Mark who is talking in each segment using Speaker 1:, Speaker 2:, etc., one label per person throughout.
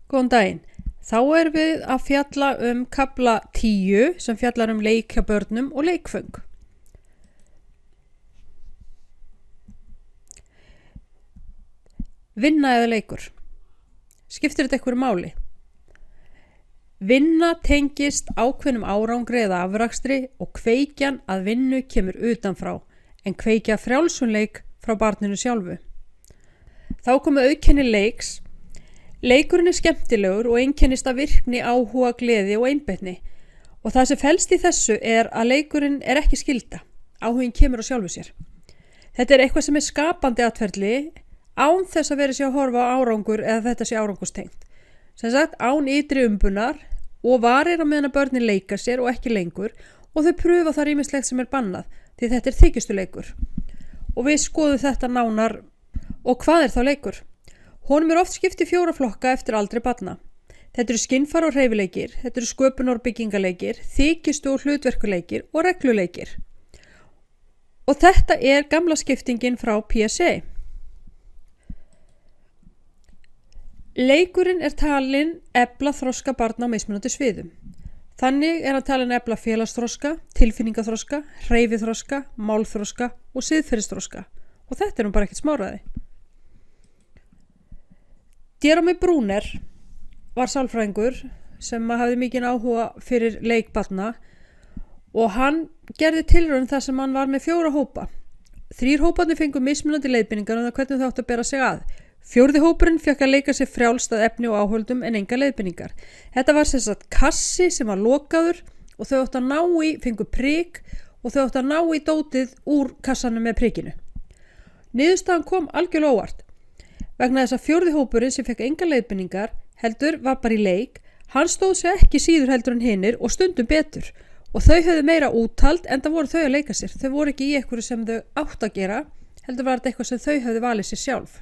Speaker 1: Góðan daginn. Þá erum við að fjalla kafla 10 sem fjallar leik hjá börnum og leikföng. Vinna eða leikur. Skiptir þetta einhverju máli? Vinna tengist ákveðnum árangri eða afrakstri og kveikjan að vinnu kemur utanfrá, en kveikja frjálsunleik frá barninu sjálfu. Þá komu auðkenni leiks. Leikurinn skemmtilegur og einkennist af virkni, áhuga, gleði og einbeitni. Og það sem felst í þessu að leikurinn ekki skylda. Áhuginn kemur á sjálfu sér. Þetta eitthvað sem skapandi atferli án þess að vera sér að horfa á árangur eða þetta sé árangurstengt. Sem sagt, án ytri umbunar og varir á meðan að börnin leika sér og ekki lengur og þau prufa það ýmislegt sem bannað því þetta þykjustuleikur. Og við skoðum þetta nánar. Og hvað þá leikur? Honum oft skipt í 4 flokka eftir aldri barna. Þetta eru skynfæra og hreyfileikir, þetta eru sköpunar og byggingarleikir, þykistu og hlutverkuleikir og regluleikir. Og þetta gamla skiptingin frá PSA. Leikurinn talinn efla þroska barna á mismunandi sviðum. Þannig hann talinn efla félagsþroska, tilfinningaþroska, hreyfiþroska, málþroska og siðferðisþroska. Og þetta bara ekkert smáræði. Jeremy Bruner var sálfræðingur sem hafði mikinn áhuga fyrir leik barna og hann gerði tilraun þar sem hann var með 4 hópa. 3 hóparnir fengu mismunandi leiðbeiningar hvernig þau áttu að bera sig að. 4. hópurinn fékk að leika sér frjálst að efni og áhöldum en enga leiðbeiningar. Þetta var sem sagt kassi sem var lokaður og þau áttu að fengu prik og þau áttu að ná í dótið úr kassanum með prikinu. Niðurstaðan kom algjörlega óvart. Vegna þess að 4. hópurinn sem fekk enga leiðbeiningar heldur var bara í leik, hann stóð sig ekki síður heldur en hinir og stundum betur og þau höfðu meira úthald en það voru þau að leika sér. Þau voru ekki í einhverju sem þau áttu að gera, heldur var þetta eitthvað sem þau höfðu valið sér sjálf.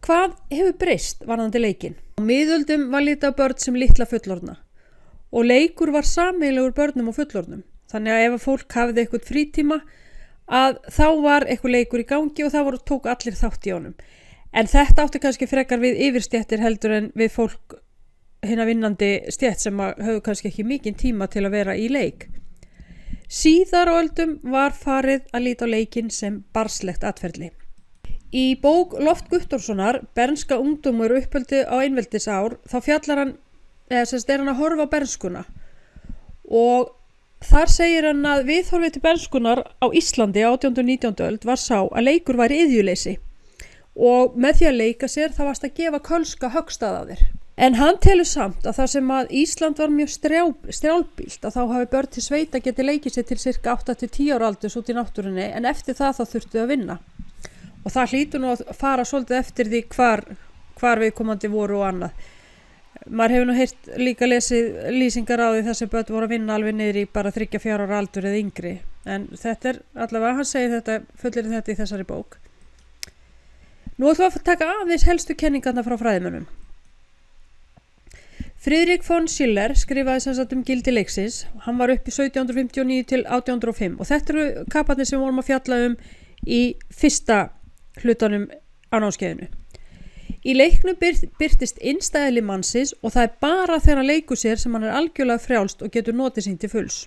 Speaker 1: Hvað hefur breyst varðandi leikinn? Á miðöldum var litið á börn sem litla fullorðna og leikur var sameiginlegur börnum og fullorðnum. Þannig að ef fólk hafði eitthvað frítíma þá var eitthvað leikur í gangi og það tók allir þátt í honum. En þetta átti kannski frekar við yfirstéttir heldur en við fólk hina vinnandi stétt sem höfðu kannski ekki mikinn tíma til að vera í leik. Síðar á öldum var farið að líta á leikinn sem barnslegt atferli. Í bók Loft Guttormssonar, Bernska ungdómur og uppeldi á einveldisár, þá fjallar hann, hann að horfa á bernskuna og þar segir hann að viðhorfið til bernskunnar á Íslandi á 18. og 19. öld var sá að leikur væri iðjuleysi og með því að leika sér þá varst að gefa kölska höggstað á þér. En hann telur samt að þar sem að Ísland var mjög strjálbýlt að þá hafi börn til sveita geti leikið sér til cirka 8-10 ára aldurs út í náttúrunni en eftir það þá þurftu að vinna. Og það hlýtur nú að fara svolítið eftir því hvar viðkomandi voru og annað. Maður hefur heyrt líka lesið lýsingar á því þess að börn voru að vinna alveg niður í bara 3-4 ára aldur eða yngri. En þetta allavega, hann segir þetta, fullyrir þetta í þessari bók. Nú ætlum við að taka aðeins helstu kenningarna frá fræðimönnum. Friedrich von Schiller skrifaði sem sagt gildi leiksins. Hann var uppi 1759 til 1805 og þetta eru kaplarnir sem við vorum að fjalla í fyrsta hlutanum á námskeiðinu. Í leiknum birtist innstæðli mannsins og það bara þegar hann leikur sér sem hann algjörlega frjálst og getur notið sín til fulls.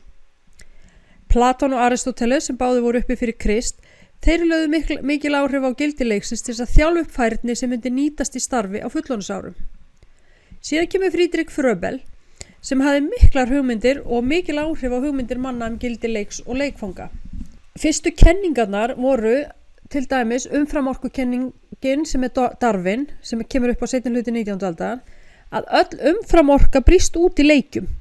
Speaker 1: Platon og Aristoteles sem báði voru uppi fyrir Krist, þeir lögðu mikil áhrif á gildi leiksins til að þjálfa upp færni sem myndi nýtast í starfi á fullorðinsárum. Síðan kemur Friedrich Fröbel sem hafði miklar hugmyndir og mikil áhrif á hugmyndir manna gildi leiks og leikfanga. Fyrstu kenningarnar voru til dæmis umframorkukenningin sem Darwin sem kemur upp á seinni hluti 19. aldar að öll umframorka brýst út í leikjum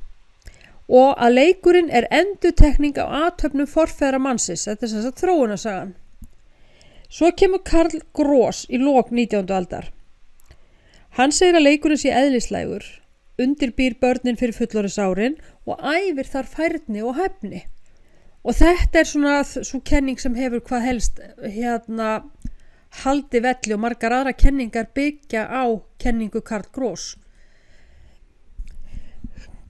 Speaker 1: og að leikurinn endurtekning á athöfnum forfeðra mannsins. Þetta sem sagt þróunarsagan. Svo kemur Karl Gross í lok 19. aldar. Hann segir að leikurinn sé eðlislægur, undirbýr börnin fyrir fullorðinsárin og æfir þar færni og hæfni. Og þetta svona svo kenning sem hefur hvað helst haldi velli og margar aðra kenningar byggja á kenningu Karl Gross.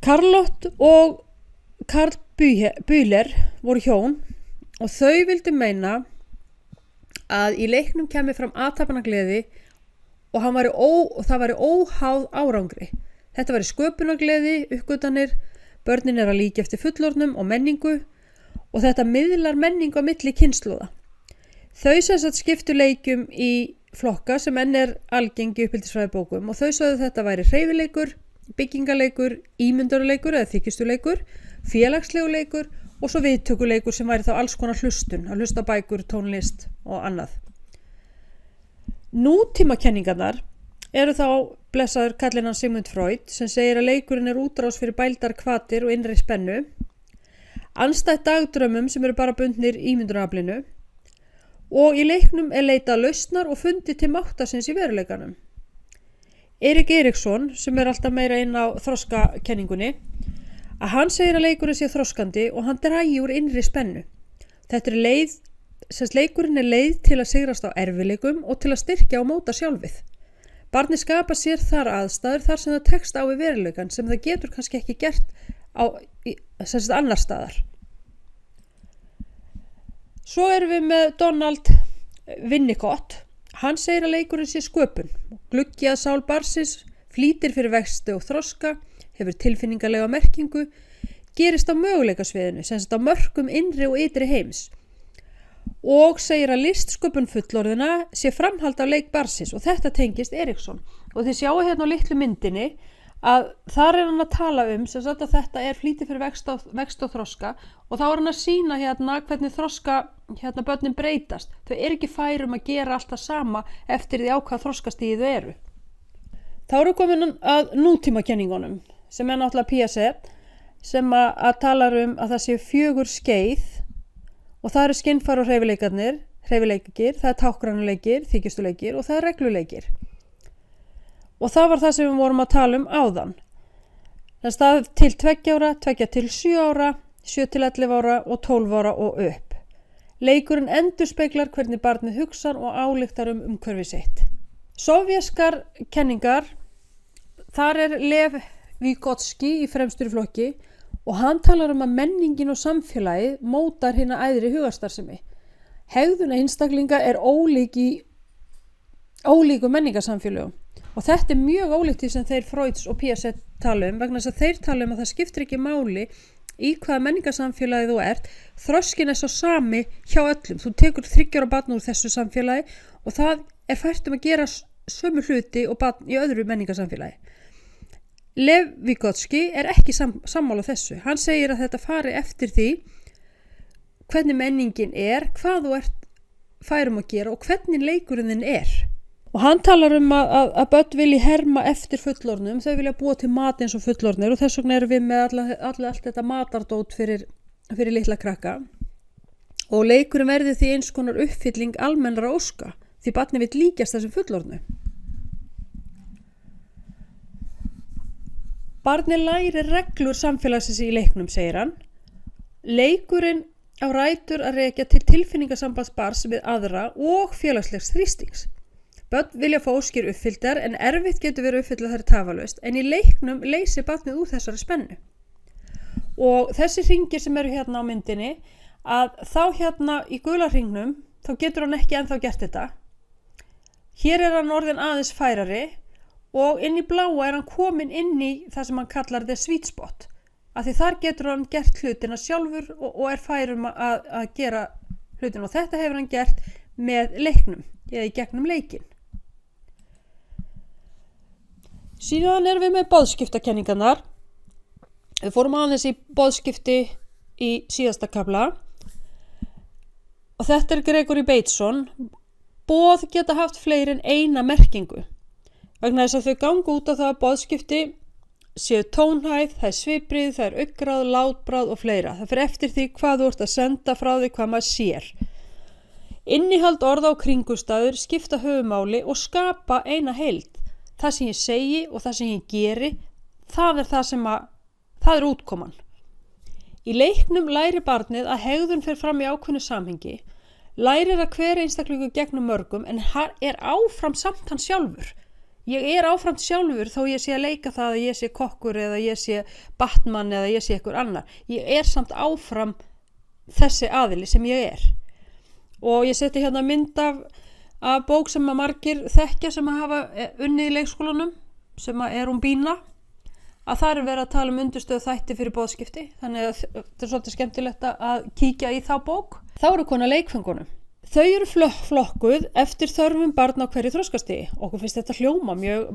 Speaker 1: Charlotte og Karl Bühler voru hjón og þau vildu meina að í leiknum kemur fram athafnagleði og það væri óháð árangri. Þetta væri sköpunargleði, uppgötanir, börnin að líka eftir fullorðnum og menningu og þetta miðlar menningu á milli kynslóða. Þau sem sagt skiptu leikjum í flokka sem enn algengi uppeldisfræðibókum og þau sögðu þetta væri hreyfileikur, byggingaleikur, ímyndarleikur eða þykjustuleikur, félagsleguleikur og svo viðtökuleikur sem væri þá alls konar hlustun, að hlusta bækur, tónlist og annað. Nútímakenningarnar eru þá blessaður kallinn hans Sigmund Freud sem segir að leikurinn útrás fyrir bældar hvatir og innri spennu, andstætt dagdraumum sem eru bara bundnir ímyndunaraflinu og í leiknum leitað lausnar og fundið til máttarins í veruleikanum. Erik Eriksson, sem alltaf meira inn á þroskakenningunni, að hann segir að leikurinn sé þroskandi og hann dragi úr innri spennu. Þetta leikurinn leið til að sigrast á erfileikum og til að styrkja og móta sjálfið. Barnið skapa sér þar aðstæður þar sem það tekst á við veruleikan sem það getur kannski ekki gert annar staðar. Svo erum við með Donald Winnicott. Hann segir að leikurinn sé sköpun. Gluggi að sál barnsins, flýtir fyrir vexti og þroska, hefur tilfinningalega merkingu, gerist á möguleikasviðinu, sem sagt á mörkum innri og ytri heims. Og segir að listsköpun fullorðina sé framhald af leik barnsins og þetta tengist Eriksson. Og þið sjáu hérna á litlu myndinni að þar hann að tala sem sagt að þetta flýti fyrir vext og þroska og þá hann að sýna hérna hvernig þroska börnin breytast. Þau ekki færum að gera alltaf sama eftir því á hvað þroskastigið þau eru. Þá eru komin að nútímakenningunum sem náttúrulega Piaget sem að tala að það sé 4 skeið og það eru skynfæri og hreyfileikir, það táknrænuleikir, þykjustuleikir og það regluleikir. Og það var það sem við vorum að tala áðan. Það er til 2 ára, 2 til 7 ára, 7 til 11 ára og 12 ára og upp. Leikurinn endurspeglar hvernig barnið hugsar og ályktar umhverfi sitt. Sovjaskar kenningar, þar Lev Vygotsky í fremstur flokki og hann talar að menningin og samfélagið mótar hina æðri hugarstarfsemi. Hegðun einstaklinga ólík í ólíkum menningarsamfélögum og þetta mjög ólíkt því sem þeir Freuds og Piaget tala vegna þess að þeir tala að það skiptir ekki máli í hvaða menningarsamfélagi þú ert, þroskin svo sami hjá öllum. Þú tekur 3 ára barn úr þessu samfélagi og það fært að gera sömu hluti og barn í öðru menningarsamfélagi. Lev Vygotsky ekki sammála þessu. Hann segir að þetta fari eftir því hvernig menningin hvað þú ert færum að gera og hvernig leikurinn þinn Og hann talar að börn vilji herma eftir fullorðnum, þau vilja búa til mat eins og fullorðnir og þess vegna erum við með allt þetta matardót fyrir litla krakka. Og leikurinn verði því eins konar uppfylling almennra óska, því barnið vill líkjast þessum fullorðnu. Barnið lærir reglur samfélagsins í leiknum, segir hann. Leikurinn á rætur að rekja til tilfinningasambands barns við aðra og félagslegs þrýstings. Börn vilja fá óskir uppfylltar en erfitt getur verið uppfylla þær tafalaust en í leiknum leysir barnið úr þessari spennu. Og þessi hringir sem eru hérna á myndinni að þá hérna í gula hringnum þá getur hann ekki ennþá gert þetta. Hér hann orðinn aðeins færari og inn í bláa hann kominn inn í það sem hann kallar the sweet spot. Af því þar getur hann gert hlutina sjálfur og færum að gera hlutina og þetta hefur hann gert með leiknum eða í gegnum leikinn. Síðan erum við með boðskiptakenningarnar. Við fórum aðeins í boðskipti í síðasta kafla og þetta Gregory Bateson. Boð geta haft fleiri en eina merkingu vegna þess að þau ganga út á það að boðskipti séu tónhæð, það sviprið, það augngráð, látbragð og fleira. Það fer eftir því hvað þú ert að senda frá því hvað maður sér. Innihald orða og kringumstæður skipta höfumáli og skapa eina heild. Það sem ég segi og það sem ég geri, það útkoman. Í leiknum lærir barnið að hegðun fer fram í ákveðnu samhengi, lærir að hver einstaklingur gegnum mörgum en áfram samt hann sjálfur. Ég áfram sjálfur þó ég sé að leika það að ég sé kokkur eða ég sé Batman eða ég sé einhver annar. Ég samt áfram þessi aðili sem ég Og ég seti hérna mynd af bók sem að margir þekkja sem að hafa unnið í leikskólanum, sem að Bína, að það verið að tala um undirstöðu þætti fyrir boðskipti, þannig að þetta svolítið skemmtilegt að kíkja í þá bók. Þá komin að leikföngunum. Þau eru flokkuð eftir þörfum barna á hverju þroskastigi. Okkur finnst þetta hljóma mjög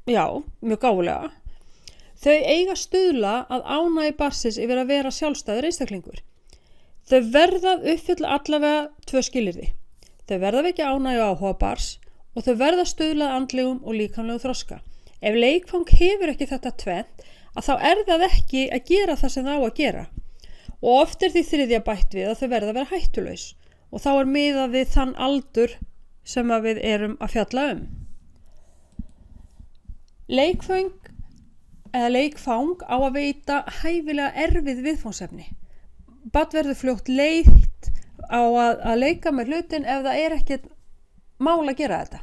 Speaker 1: mjög gáfulega. Þau eiga stuðla að ánægju barnsins yfir að vera sjálfstæður einstaklingur. Þau verða að uppfylla allavega 2 skilyrði. Þau verða að vekja ánægju og áhuga barns og þau verða að stuðla að andlegum og líkamlegum þroska. Ef leikfang hefur ekki þetta tvennt, að þá það ekki að gera það sem það á að gera. Og oft því þriðja bætt við að þau verða að vera hættulaus og þá miðað við þann aldur sem að við erum að fjalla um. Leikfang á að veita hæfilega erfið viðfangsefni. Barn verður fljótt leitt á að leika með hlutin ef það ekkert mál að gera þetta.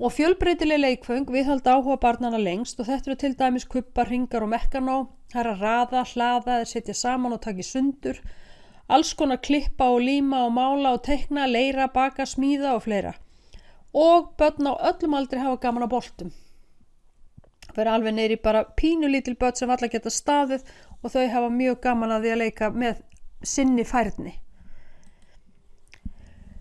Speaker 1: Og fjölbreytileg leikföng viðhalda áhuga barnanna lengst og þetta til dæmis kubbar, hringar og mekkanó. Það að raða, hlaða eða setja saman og taka í sundur. Alls konar klippa og líma og mála og teikna, leira, baka, smíða og fleira. Og börn á öllum aldri hafa gaman á boltum. Það er alveg niður í bara pínulítil börn sem alla geta staðið og þau hafa mjög gaman að því að leika með sinni færni.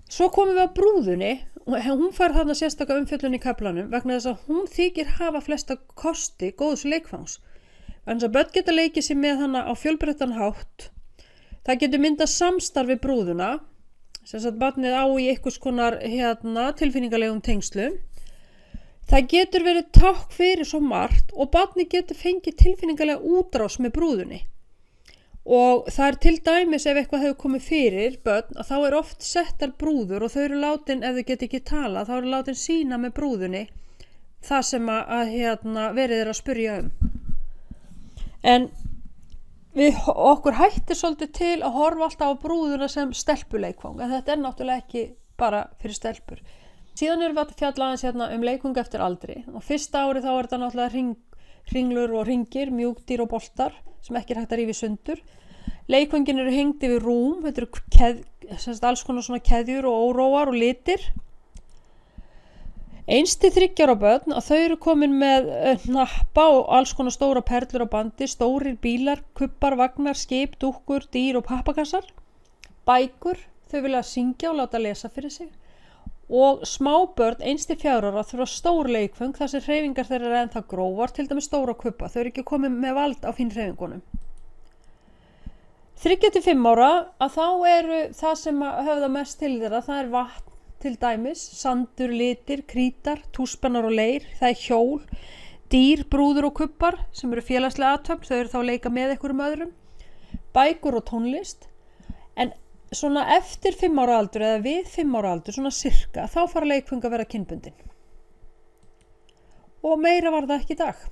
Speaker 1: Svo komum við að brúðunni og hún fær þarna sérstaka umfjöllun í kaflanum vegna þess að hún þykir hafa flesta kosti góðs leikfangs. Þannig að börn geta leikið sér með hana á fjölbreyttan hátt. Það getur myndað samstarf við brúðuna, sem sagt barnið á í einhvers konar tilfinningalegum tengslum. Það getur verið tákn fyrir svo margt og barnið getur fengið tilfinningalega útrás með brúðunni. Og það til dæmis ef eitthvað hefur komið fyrir börn, að þá oft settar brúður og þau eru látin, ef þau get ekki tala, þá eru látin sína með brúðunni það sem að verið að spyrja um. En okkur hættir svolítið til að horfa alltaf á brúðuna sem stelpuleikfang, en þetta náttúrulega ekki bara fyrir stelpur. Síðan erum við að fjalla aðeins um leikfang eftir aldri og fyrsta árið þá þetta náttúrulega hringlur og hringir, mjúkdýr og boltar sem ekki hægt að rífa í sundur. Leikföngin eru hengd yfir rúm, þetta eru alls konar svona keðjur og óróar og litir. 1-3 ára börn að þau eru komin með hnappa og alls konar stóra perlur á bandi, stórir bílar, kubbar, vagnar, skip, dúkkur, dýr og pappakassar. Bækur, þau vilja syngja og láta lesa fyrir sig. Og smábörn 1-4 ára þurfa stór leikföng þar sem hreyfingar þeirra eru ennþá grófar, til dæmis stóra kubba, þau eru ekki komin með vald á fín hreyfingunum. 3-5 ára að þá eru það sem höfða mest til þeirra, það er vatn til dæmis, sandur, litir, krítar, túspennar og leir, það er hjól, dýr, brúður og kubbar sem eru félagslega athöfn, þau eru þá að leika með einhverjum öðrum, bækur og tónlist, en svona eftir 5 ára aldur eða við 5 ára aldur, svona sirka, þá fara leikföng að vera kynbundin. Og meira var það ekki í dag.